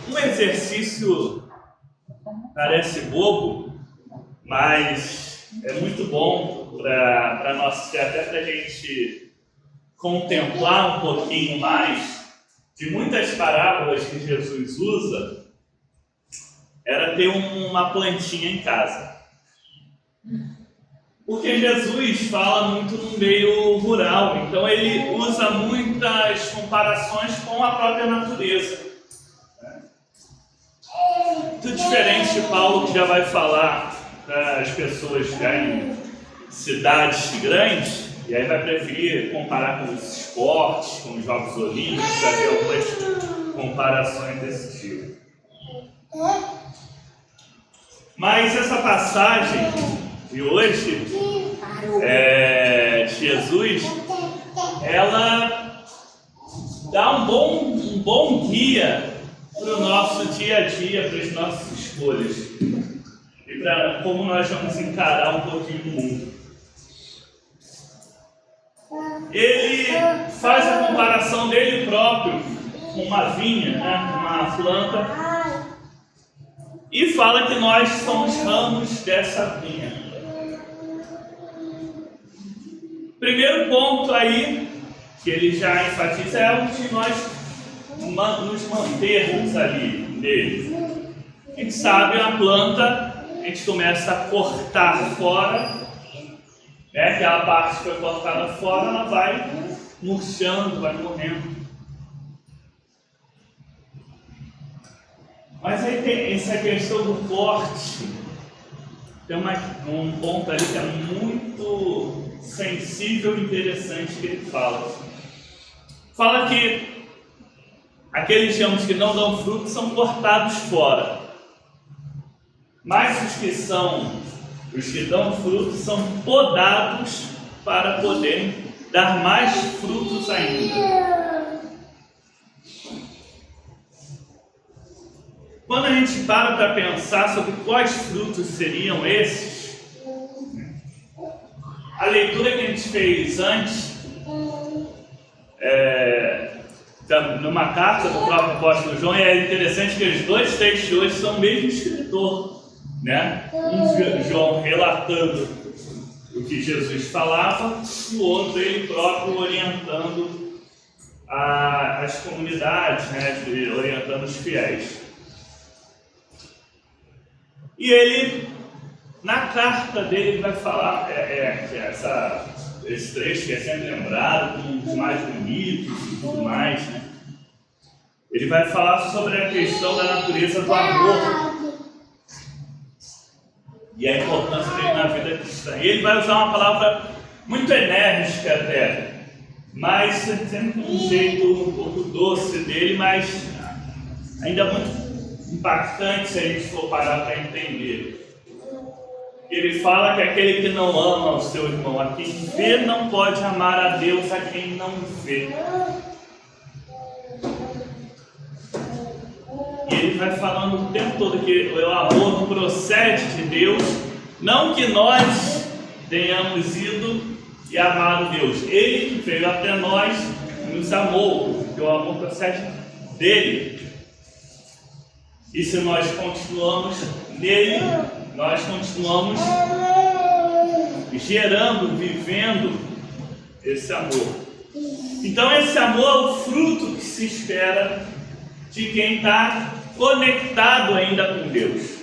Um exercício parece bobo, mas é muito bom para nós, até para a gente contemplar um pouquinho mais de muitas parábolas que Jesus usa, era ter uma plantinha em casa. Porque Jesus fala muito no meio rural, então ele usa muitas comparações com a própria natureza. Muito diferente de Paulo, que já vai falar para as pessoas já em cidades grandes, e aí vai preferir comparar com os esportes, com os Jogos Olímpicos, fazer algumas comparações desse tipo. Mas essa passagem de hoje, de Jesus, ela dá um bom guia para o nosso dia a dia, para as nossas escolhas e para como nós vamos encarar um pouquinho o mundo. Ele faz a comparação dele próprio com uma vinha, com uma planta, e fala que nós somos ramos dessa vinha. Primeiro ponto aí, que ele já enfatiza, é o de nós nos mantermos ali nele. A gente sabe, a planta, a gente começa a cortar fora, aquela parte que foi cortada fora, ela vai murchando, vai morrendo. Mas aí tem essa questão do corte, tem um ponto ali que é muito sensível e interessante que ele fala. Fala que aqueles ramos que não dão fruto são cortados fora. Mas os que dão fruto são podados para poderem dar mais frutos ainda. Quando a gente para pensar sobre quais frutos seriam esses, a leitura que a gente fez antes, numa carta do próprio apóstolo João, e é interessante que os dois textos de hoje são o mesmo escritor, Um João relatando o que Jesus falava, e o outro ele próprio orientando as comunidades, orientando os fiéis. E ele, na carta dele, vai falar, esse trecho que é sempre lembrado, como um dos mais bonitos e tudo mais, Ele vai falar sobre a questão da natureza do amor e a importância dele na vida cristã. E ele vai usar uma palavra muito enérgica até, mas sempre com um jeito um pouco doce dele, mas ainda muito impactante se a gente for parar para entender. Ele fala que aquele que não ama o seu irmão a quem vê não pode amar a Deus a quem não vê. E ele vai falando o tempo todo que o amor procede de Deus, não que nós tenhamos ido e amado Deus. Ele que veio até nós nos amou, porque o amor procede dele. E se nós continuamos nele, nós continuamos gerando, vivendo esse amor. Então esse amor é o fruto que se espera de quem está conectado ainda com Deus.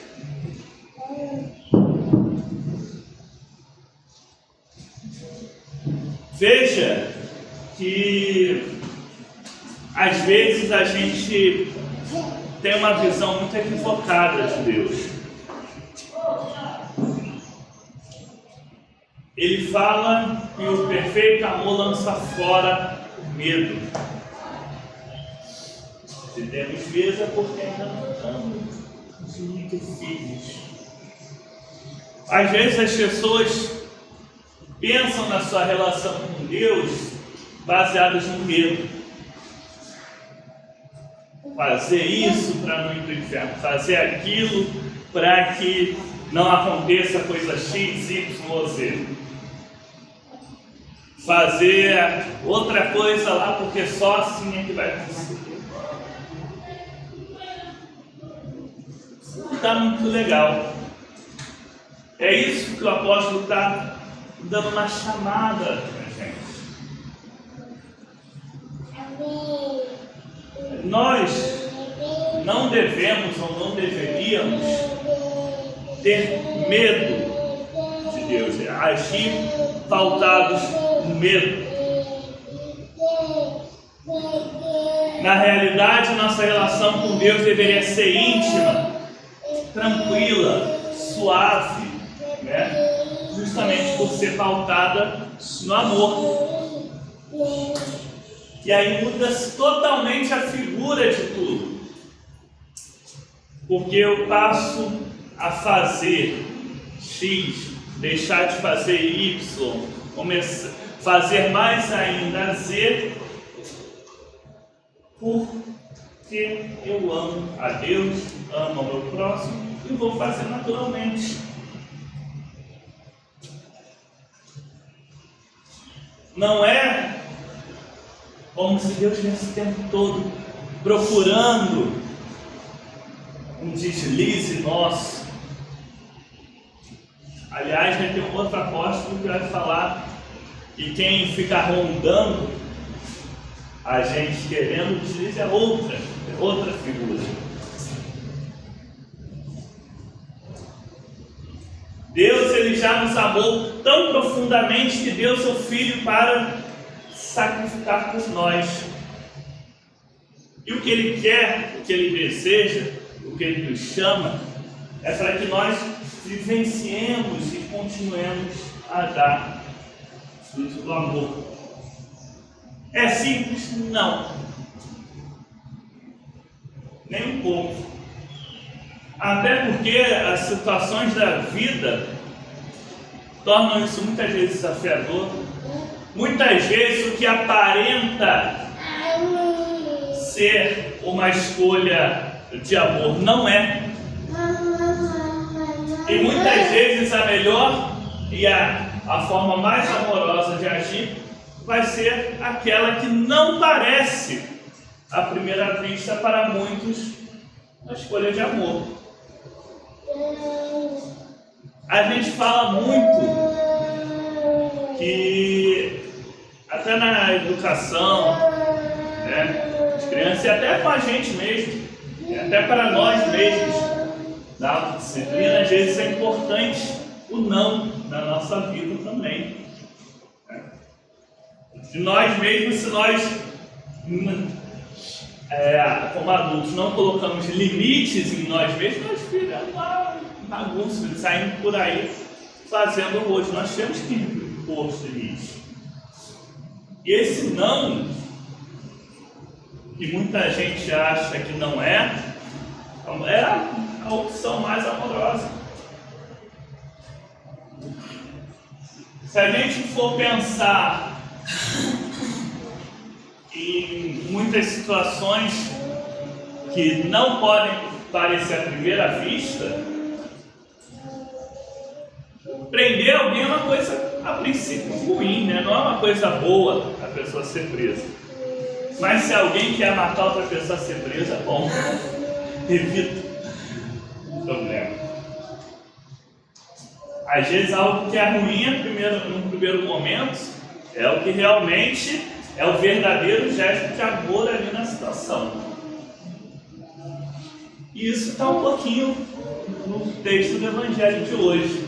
Veja que às vezes a gente tem uma visão muito equivocada de Deus. Ele fala que o perfeito amor lança fora o medo. Se temos medo é porque ainda não estamos muito firmes. Às vezes as pessoas pensam na sua relação com Deus baseadas no medo. Fazer isso para não ir para o inferno, fazer aquilo para que não aconteça coisa X, Y ou Z. Fazer outra coisa lá porque só assim é que vai acontecer. não está muito legal. É isso que o apóstolo está dando uma chamada para a gente. Nós não devemos ou não deveríamos ter medo de Deus, agir pautados no medo. Na realidade, nossa relação com Deus deveria ser íntima, tranquila, suave, né? Justamente por ser pautada no amor. E aí muda-se totalmente a figura de tudo. Porque eu passo a fazer X, deixar de fazer Y, fazer mais ainda Z, porque eu amo a Deus, amo ao meu próximo e vou fazer naturalmente. Não é como se Deus estivesse o tempo todo procurando um deslize nosso. Aliás, vai ter um outro apóstolo que vai falar que quem fica rondando a gente querendo deslize é outra figura. Deus, ele já nos amou tão profundamente que deu seu Filho para sacrificar por nós. E o que ele quer, o que ele deseja, o que ele nos chama, é para que nós vivenciemos e continuemos a dar fruto do amor. É simples? Não. Nem um pouco. Até porque as situações da vida tornam isso muitas vezes desafiador. Muitas vezes o que aparenta ser uma escolha de amor não é. E muitas vezes a melhor e a forma mais amorosa de agir vai ser aquela que não parece, à primeira vista, para muitos, a escolha de amor. A gente fala muito que até na educação, né, as crianças, e até com a gente mesmo, e até para nós mesmos, da autodisciplina, às vezes é importante o não na nossa vida também. De nós mesmos, se nós, como adultos, não colocamos limites em nós mesmos, nós viramos uma bagunça, saindo por aí fazendo hoje. Nós temos que impor os limites. E esse não, que muita gente acha que não é a opção mais amorosa. Se a gente for pensar em muitas situações que não podem parecer à primeira vista, prender alguém é uma coisa a princípio ruim, né? Não é uma coisa boa a pessoa ser presa. Mas se alguém quer matar outra pessoa a ser presa, bom, evita o problema. Às vezes algo que é ruim no primeiro momento é o que realmente é o verdadeiro gesto de amor ali na situação. E isso está um pouquinho no texto do Evangelho de hoje.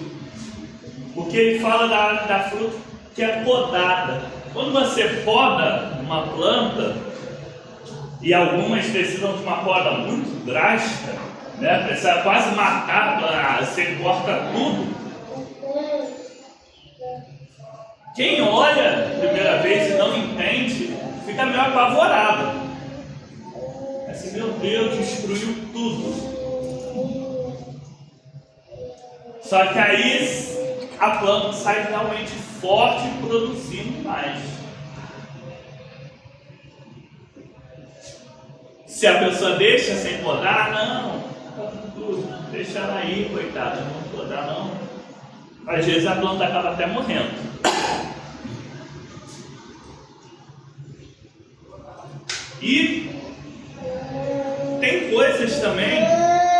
Porque ele fala da fruta que é podada. Quando você poda uma planta, e algumas precisam de uma poda muito drástica, né? Precisa quase matar, você corta tudo. Quem olha a primeira vez e não entende, fica meio apavorado. Assim, meu Deus, destruiu tudo. Só que aí a planta sai realmente forte e produzindo mais. Se a pessoa deixa sem podar, não, deixa ela aí, coitada, não vou podar não. Às vezes a planta acaba até morrendo. E tem coisas também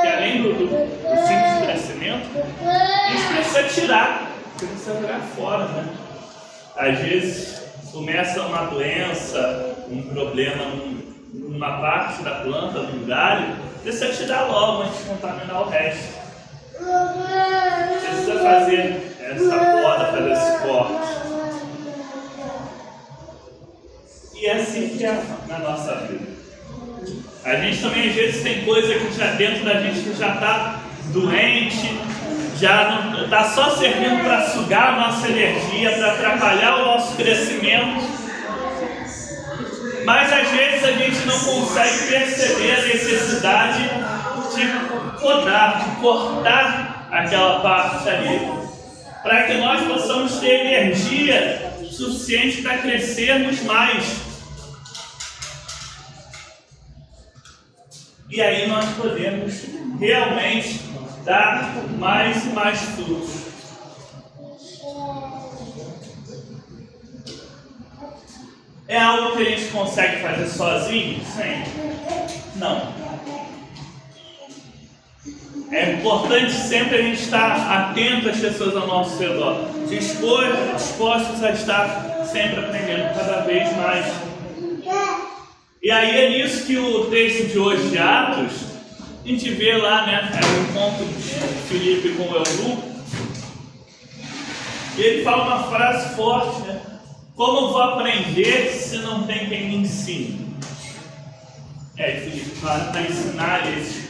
que além do simples crescimento, a gente precisa tirar, precisa jogar fora, né? Às vezes começa uma doença, um problema numa parte da planta, num galho, precisa tirar logo antes de contaminar o resto. Precisa fazer essa poda, fazer esse corte. E é assim que é na nossa vida. A gente também às vezes tem coisa que já dentro da gente que já está doente, já não está só servindo para sugar a nossa energia, para atrapalhar o nosso crescimento. Mas às vezes a gente não consegue perceber a necessidade de podar, de cortar aquela parte ali, para que nós possamos ter energia suficiente para crescermos mais. E aí nós podemos realmente dar mais e mais frutos. É algo que a gente consegue fazer sozinho? Sempre? Não. É importante sempre a gente estar atento às pessoas ao nosso redor, dispostos a estar sempre aprendendo cada vez mais. E aí é nisso que o texto de hoje de Atos, a gente vê lá, né, é o encontro de Filipe com o eunuco, e ele fala uma frase forte, né? Como eu vou aprender se não tem quem me ensine? Filipe fala para ensinar esses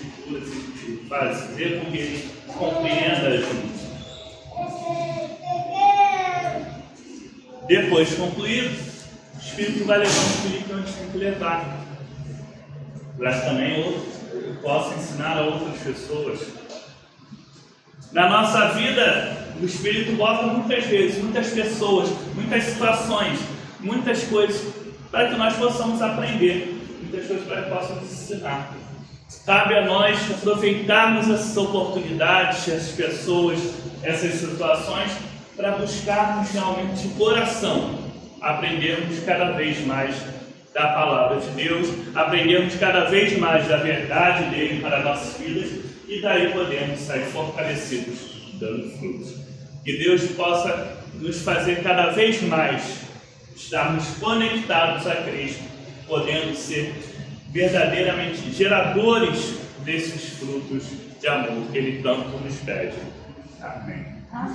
fazer com que ele compreenda a gente. Depois de concluído, o Espírito vai levando o Filipe onde tem que levar, para que também eu possa ensinar a outras pessoas. Na nossa vida, o Espírito bota muitas vezes, muitas pessoas, muitas situações, muitas coisas, para que nós possamos aprender, muitas coisas para que possamos ensinar. Cabe a nós aproveitarmos essas oportunidades, essas pessoas, essas situações, para buscarmos realmente de coração, aprendermos cada vez mais da palavra de Deus, aprendermos cada vez mais da verdade dele para nossas vidas, e daí podemos sair fortalecidos, dando frutos. Que Deus possa nos fazer cada vez mais estarmos conectados a Cristo, podendo ser verdadeiramente geradores desses frutos de amor que Ele tanto nos pede. Amém.